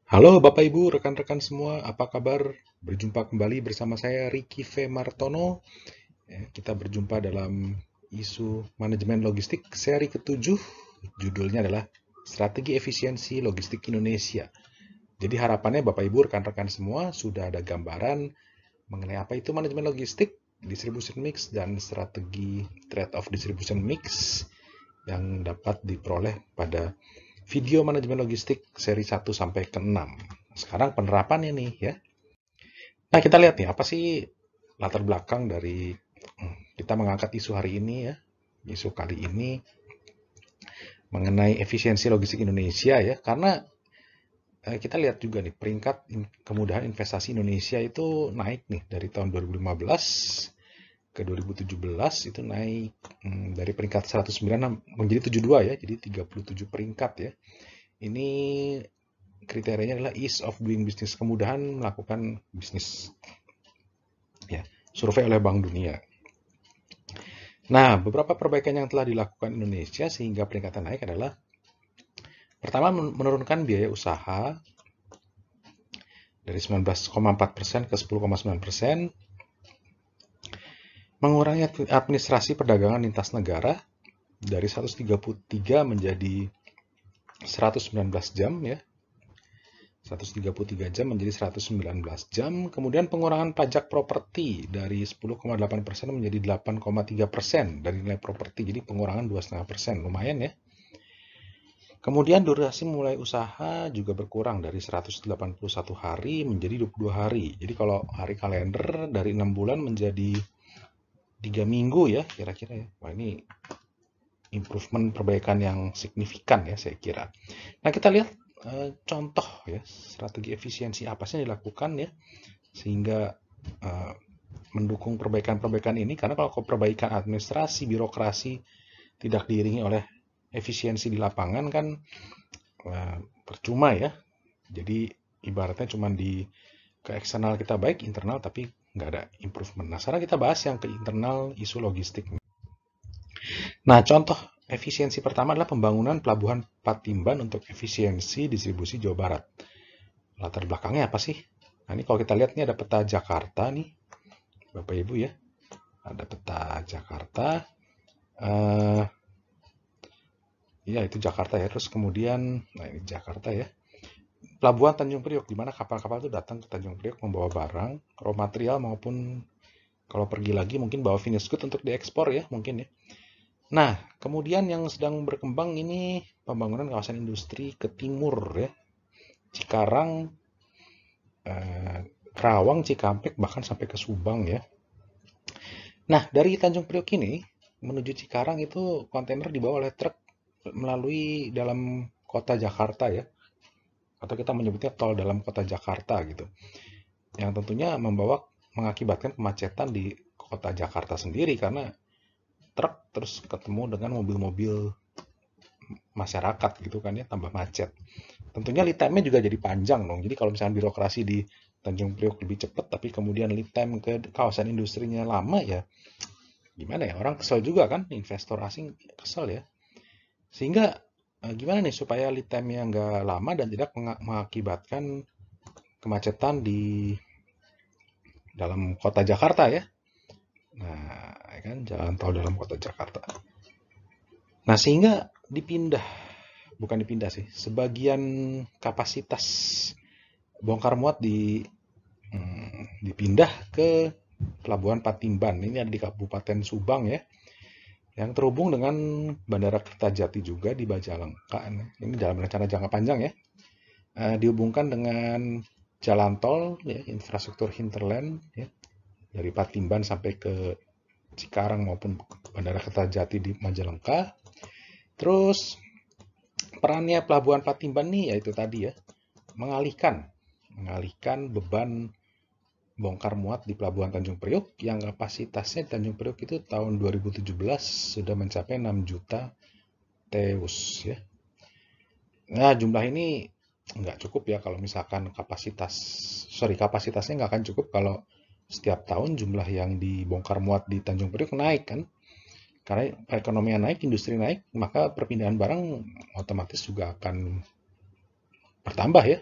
Halo Bapak Ibu, rekan-rekan semua, apa kabar? Berjumpa kembali bersama saya Ricky V. Martono. Kita berjumpa dalam isu manajemen logistik seri ke-7. Judulnya adalah Strategi Efisiensi Logistik Indonesia. Jadi harapannya Bapak Ibu, rekan-rekan semua sudah ada gambaran mengenai apa itu manajemen logistik, distribution mix, dan strategi trade-off distribution mix yang dapat diperoleh pada video manajemen logistik seri 1 sampai ke-6. Sekarang penerapannya nih ya. Nah, kita lihat nih apa sih latar belakang dari kita mengangkat isu hari ini ya. Isu kali ini mengenai efisiensi logistik Indonesia ya, karena kita lihat juga nih peringkat kemudahan investasi Indonesia itu naik nih dari tahun 2015 ke 2017 itu naik dari peringkat 109 menjadi 72 ya, jadi 37 peringkat ya. Ini kriterianya adalah ease of doing business, kemudahan melakukan bisnis. Ya, survei oleh Bank Dunia. Nah, beberapa perbaikan yang telah dilakukan Indonesia sehingga peringkatan naik adalah pertama menurunkan biaya usaha dari 19,4% ke 10,9%, mengurangi administrasi perdagangan lintas negara dari 133 menjadi 119 jam ya. 133 jam menjadi 119 jam, kemudian pengurangan pajak properti dari 10,8% menjadi 8,3% dari nilai properti, jadi pengurangan 2,5%, lumayan ya. Kemudian durasi mulai usaha juga berkurang dari 181 hari menjadi 22 hari. Jadi kalau hari kalender dari 6 bulan menjadi 3 minggu ya kira-kira ya. Wah, ini improvement perbaikan yang signifikan ya saya kira. Nah, kita lihat contoh ya strategi efisiensi apa sih yang dilakukan ya sehingga mendukung perbaikan-perbaikan ini, karena kalau perbaikan administrasi birokrasi tidak diiringi oleh efisiensi di lapangan kan percuma ya. Jadi ibaratnya cuma di ke eksternal kita baik, internal tapi nggak ada improvement. Nah, sekarang kita bahas yang ke internal isu logistik. Nah, contoh efisiensi pertama adalah pembangunan pelabuhan Patimban untuk efisiensi distribusi Jawa Barat. Latar belakangnya apa sih? Nah, ini kalau kita lihat nih ada peta Jakarta nih, Bapak Ibu ya. Ada peta Jakarta. Ya, itu Jakarta ya. Terus kemudian, nah ini Jakarta ya. Pelabuhan Tanjung Priok, di mana kapal-kapal itu datang ke Tanjung Priok membawa barang, raw material maupun kalau pergi lagi mungkin bawa finished good untuk diekspor ya, mungkin ya. Nah, kemudian yang sedang berkembang ini pembangunan kawasan industri ke timur ya. Cikarang, Karawang, Cikampek, bahkan sampai ke Subang ya. Nah, dari Tanjung Priok ini menuju Cikarang itu kontainer dibawa oleh truk melalui dalam kota Jakarta ya. Atau kita menyebutnya tol dalam kota Jakarta gitu. Yang tentunya mengakibatkan kemacetan di kota Jakarta sendiri karena truk terus ketemu dengan mobil-mobil masyarakat gitu kan ya, tambah macet. Tentunya lead time-nya juga jadi panjang dong. Jadi kalau misalnya birokrasi di Tanjung Priok lebih cepat tapi kemudian lead time ke kawasan industrinya lama ya gimana ya, orang kesel juga kan, investor asing kesel ya. Sehingga gimana nih supaya lead time-nya nggak lama dan tidak mengakibatkan kemacetan di dalam kota Jakarta ya. Nah, kan jalan tol dalam kota Jakarta. Nah, sehingga bukan dipindah sih, sebagian kapasitas bongkar muat dipindah ke Pelabuhan Patimban. Ini ada di Kabupaten Subang ya, yang terhubung dengan Bandara Kertajati juga di Majalengka. Ini dalam rencana jangka panjang ya. Dihubungkan dengan jalan tol ya, infrastruktur hinterland ya, dari Patimban sampai ke Cikarang maupun Bandara Kertajati di Majalengka. Terus perannya Pelabuhan Patimban nih yaitu tadi ya, mengalihkan beban bongkar muat di Pelabuhan Tanjung Priok yang kapasitasnya di Tanjung Priok itu tahun 2017 sudah mencapai 6 juta TEUs ya. Nah, jumlah ini nggak cukup ya kalau misalkan kapasitasnya nggak akan cukup kalau setiap tahun jumlah yang dibongkar muat di Tanjung Priok naik kan. Karena perekonomian naik, industri naik, maka perpindahan barang otomatis juga akan bertambah ya.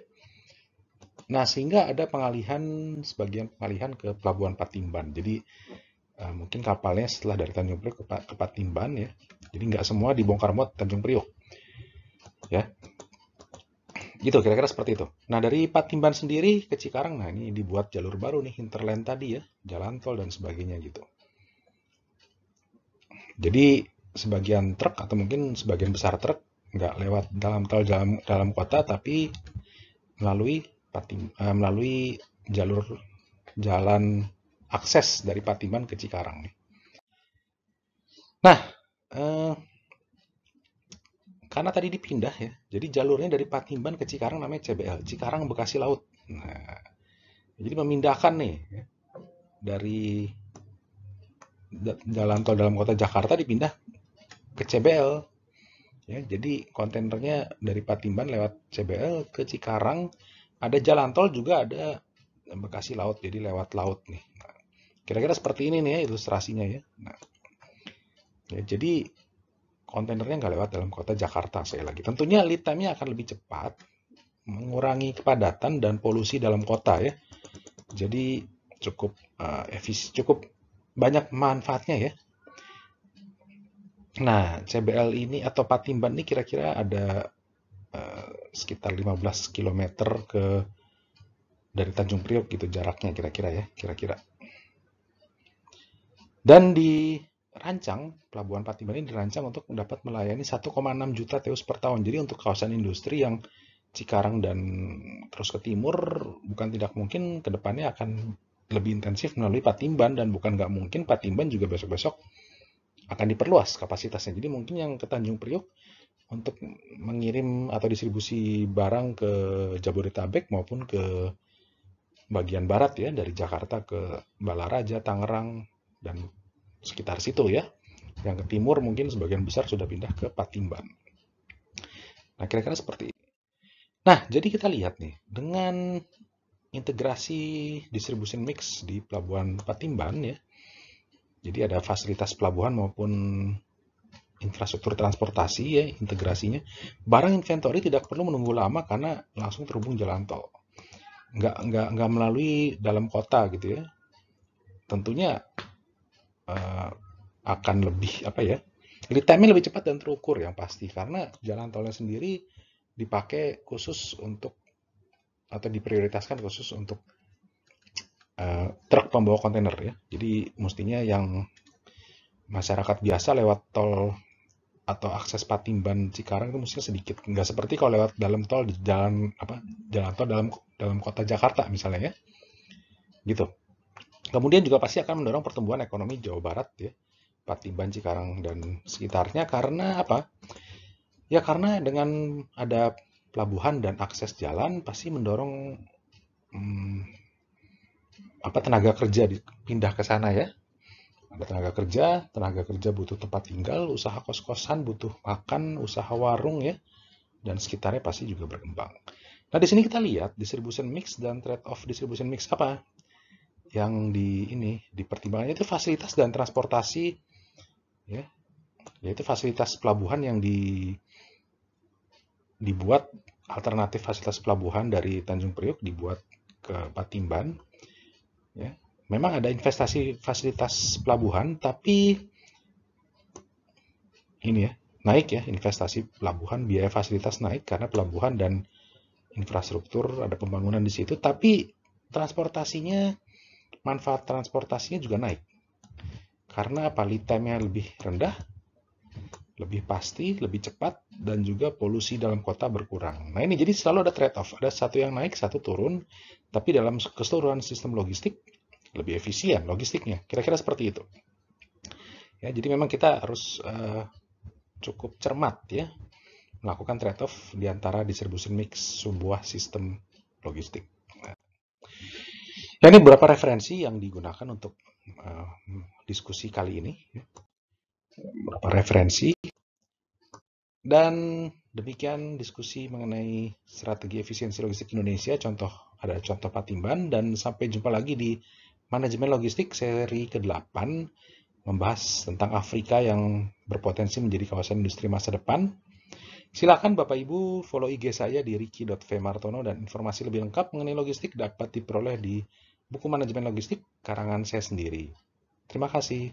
Nah, sehingga ada sebagian pengalihan ke Pelabuhan Patimban. Jadi mungkin kapalnya setelah dari Tanjung Priok ke Patimban ya. Jadi nggak semua dibongkar muat Tanjung Priok ya. Gitu kira-kira seperti itu. Nah, dari Patimban sendiri ke Cikarang, nah ini dibuat jalur baru nih, hinterland tadi ya, jalan tol dan sebagainya gitu. Jadi sebagian truk atau mungkin sebagian besar truk nggak lewat dalam tol dalam kota, tapi melalui jalur jalan akses dari Patimban ke Cikarang nih. Nah, eh, karena tadi dipindah ya, jadi jalurnya dari Patimban ke Cikarang namanya CBL, Cikarang Bekasi Laut. Nah, jadi memindahkan nih ya, dari jalan tol dalam kota Jakarta dipindah ke CBL. Ya, jadi kontainernya dari Patimban lewat CBL ke Cikarang, ada jalan tol juga ada Bekasi Laut, jadi lewat laut nih. Nah, kira-kira seperti ini nih ya ilustrasinya ya. Nah, ya jadi kontainernya nggak lewat dalam kota Jakarta sekali lagi. Tentunya lead time-nya akan lebih cepat, mengurangi kepadatan dan polusi dalam kota ya. Jadi cukup banyak manfaatnya ya. Nah, CBL ini atau Patimban ini kira-kira ada sekitar 15 km dari Tanjung Priok gitu jaraknya kira-kira ya, kira-kira. Dan dirancang, Pelabuhan Patimban ini dirancang untuk dapat melayani 1,6 juta TEUs per tahun. Jadi untuk kawasan industri yang Cikarang dan terus ke timur, bukan tidak mungkin ke depannya akan lebih intensif melalui Patimban, dan bukan nggak mungkin Patimban juga besok-besok akan diperluas kapasitasnya. Jadi mungkin yang ke Tanjung Priok untuk mengirim atau distribusi barang ke Jabodetabek maupun ke bagian barat ya, dari Jakarta ke Balaraja, Tangerang, dan sekitar situ ya. Yang ke timur mungkin sebagian besar sudah pindah ke Patimban. Nah, kira-kira seperti ini. Nah, jadi kita lihat nih, dengan integrasi distribution mix di Pelabuhan Patimban ya, jadi ada fasilitas pelabuhan maupun infrastruktur transportasi ya, integrasinya. Barang inventory tidak perlu menunggu lama karena langsung terhubung jalan tol. Nggak melalui dalam kota gitu ya. Tentunya akan lebih apa ya? Lead time-nya lebih cepat dan terukur yang pasti karena jalan tolnya sendiri dipakai khusus untuk atau diprioritaskan khusus untuk truk pembawa kontainer ya. Jadi mestinya yang masyarakat biasa lewat tol atau akses Patimban Cikarang itu mestinya sedikit, nggak seperti kalau lewat dalam tol di jalan tol dalam kota Jakarta misalnya ya, gitu. Kemudian juga pasti akan mendorong pertumbuhan ekonomi Jawa Barat ya, Patimban, Cikarang dan sekitarnya karena apa? Ya karena dengan ada pelabuhan dan akses jalan pasti mendorong tenaga kerja dipindah ke sana ya. Ada tenaga kerja butuh tempat tinggal, usaha kos-kosan butuh makan, usaha warung ya, dan sekitarnya pasti juga berkembang. Nah, di sini kita lihat distribution mix dan trade-off distribution mix apa yang dipertimbangkannya itu fasilitas dan transportasi ya, yaitu fasilitas pelabuhan yang dibuat alternatif fasilitas pelabuhan dari Tanjung Priok dibuat ke Patimban ya. Memang ada investasi fasilitas pelabuhan, tapi ini ya, naik ya investasi pelabuhan, biaya fasilitas naik karena pelabuhan dan infrastruktur ada pembangunan di situ, tapi transportasinya, manfaat transportasinya juga naik. Karena apa? Lead time-nya lebih rendah, lebih pasti, lebih cepat, dan juga polusi dalam kota berkurang. Nah ini jadi selalu ada trade-off, ada satu yang naik, satu turun, tapi dalam keseluruhan sistem logistik lebih efisien logistiknya. Kira-kira seperti itu. Ya, jadi memang kita harus cukup cermat ya melakukan trade-off di antara distribution mix sebuah sistem logistik. Nah, ya ini beberapa referensi yang digunakan untuk diskusi kali ini. Beberapa referensi. Dan demikian diskusi mengenai strategi efisiensi logistik Indonesia. Ada contoh Patimban, dan sampai jumpa lagi di Manajemen Logistik seri ke-8 membahas tentang Afrika yang berpotensi menjadi kawasan industri masa depan. Silakan Bapak Ibu follow IG saya di ricky.vmartono dan informasi lebih lengkap mengenai logistik dapat diperoleh di buku manajemen logistik karangan saya sendiri. Terima kasih.